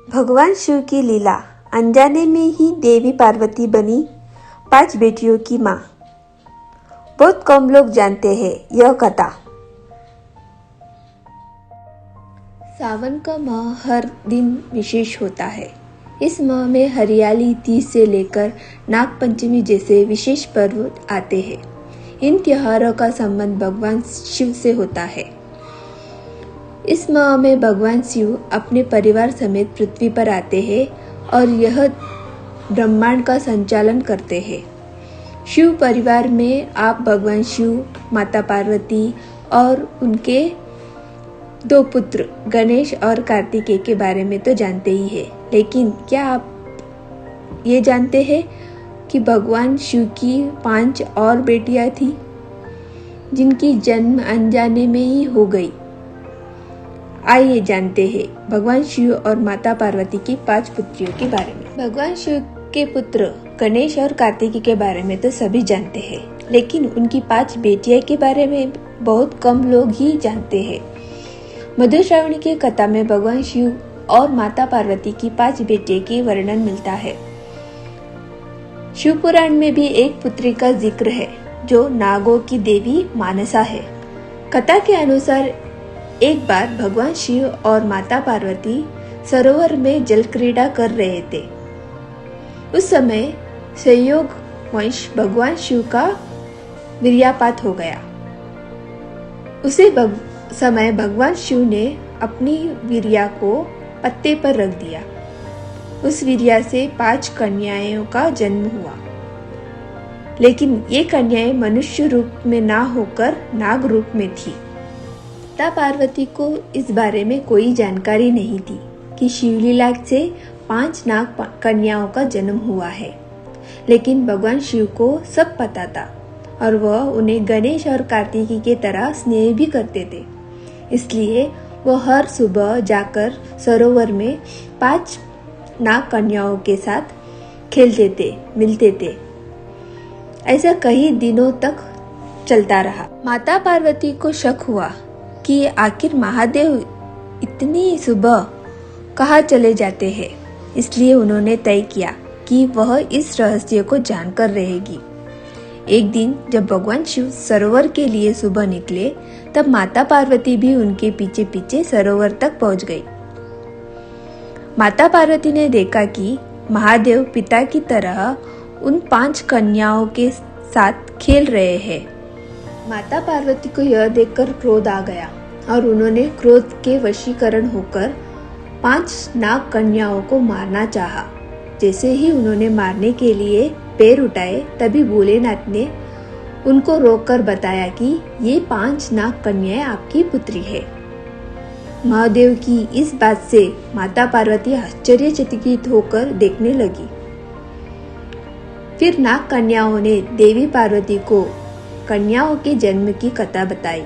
भगवान शिव की लीला। अनजाने में ही देवी पार्वती बनी 5 बेटियों की माँ। बहुत कम लोग जानते हैं यह कथा। सावन का माह हर दिन विशेष होता है। इस माह में हरियाली तीज से लेकर नाग पंचमी जैसे विशेष पर्व आते हैं। इन त्योहारों का संबंध भगवान शिव से होता है। इस माह में भगवान शिव अपने परिवार समेत पृथ्वी पर आते हैं और यह ब्रह्मांड का संचालन करते हैं। शिव परिवार में आप भगवान शिव, माता पार्वती और उनके 2 पुत्र गणेश और कार्तिकेय के बारे में तो जानते ही हैं, लेकिन क्या आप ये जानते हैं कि भगवान शिव की 5 और बेटियां थीं जिनकी जन्म अनजाने में ही हो गई। आइए जानते हैं भगवान शिव और माता पार्वती की 5 पुत्रियों के बारे में। भगवान शिव के पुत्र गणेश और कार्तिकेय के बारे में तो सभी जानते हैं, लेकिन उनकी 5 बेटियां के बारे में बहुत कम लोग ही जानते हैं। मधुश्रावणी की कथा में भगवान शिव और माता पार्वती की 5 बेटियों की वर्णन मिलता है। शिव पुराण में भी एक पुत्री का जिक्र है जो नागों की देवी मानसा है। कथा के अनुसार एक बार भगवान शिव और माता पार्वती सरोवर में जल क्रीड़ा कर रहे थे। उस समय संयोग वंश भगवान शिव का वीर्यापात हो गया। उसी समय भगवान शिव ने अपनी वीर्या को पत्ते पर रख दिया। उस वीर्या से 5 कन्याओं का जन्म हुआ, लेकिन ये कन्याएं मनुष्य रूप में ना होकर नाग रूप में थी। माता पार्वती को इस बारे में कोई जानकारी नहीं थी कि शिवलीला से 5 नाग कन्याओं का जन्म हुआ है, लेकिन भगवान शिव को सब पता था और वह उन्हें गणेश और कार्तिकेय की तरह स्नेह भी करते थे। इसलिए वह हर सुबह जाकर सरोवर में 5 नाग कन्याओं के साथ खेलते थे, मिलते थे। ऐसा कई दिनों तक चलता रहा। माता पार्वती को शक हुआ कि आखिर महादेव इतनी सुबह कहाँ चले जाते हैं, इसलिए उन्होंने तय किया कि वह इस रहस्य को जानकर रहेगी। एक दिन जब भगवान शिव सरोवर के लिए सुबह निकले, तब माता पार्वती भी उनके पीछे पीछे सरोवर तक पहुंच गई। माता पार्वती ने देखा कि महादेव पिता की तरह उन 5 कन्याओं के साथ खेल रहे हैं। माता पार्वती को यह देखकर क्रोध आ गया और उन्होंने क्रोध के वशीकरण होकर 5 नाग कन्याओं को मारना चाहा। जैसे ही उन्होंने मारने के लिए पैर उठाए, तभी भोलेनाथ ने उनको रोककर बताया कि ये 5 नाग कन्याएं आपकी पुत्री है। महादेव की इस बात से माता पार्वती आश्चर्यचकित होकर देखने लगी। फिर नाग कन्याओं ने देवी पार्वती को कन्याओं के जन्म की कथा बताई।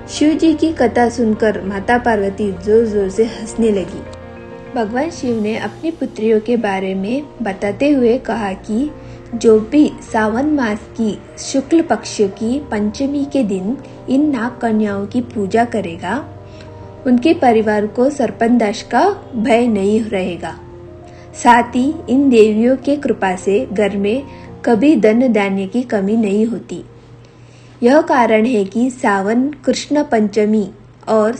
शिव जी की कथा सुनकर माता पार्वती जोर जोर से हंसने लगी। भगवान शिव ने अपनी पुत्रियों के बारे में बताते हुए कहा कि जो भी सावन मास की शुक्ल पक्ष की पंचमी के दिन इन नाग कन्याओं की पूजा करेगा, उनके परिवार को सर्पदंश का भय नहीं रहेगा। साथ ही इन देवियों के कृपा से घर में कभी धन धान्य की कमी नहीं होती। यह कारण है कि सावन कृष्ण पंचमी और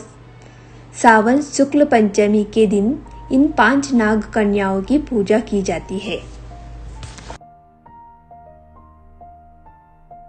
सावन शुक्ल पंचमी के दिन इन 5 नाग कन्याओं की पूजा की जाती है।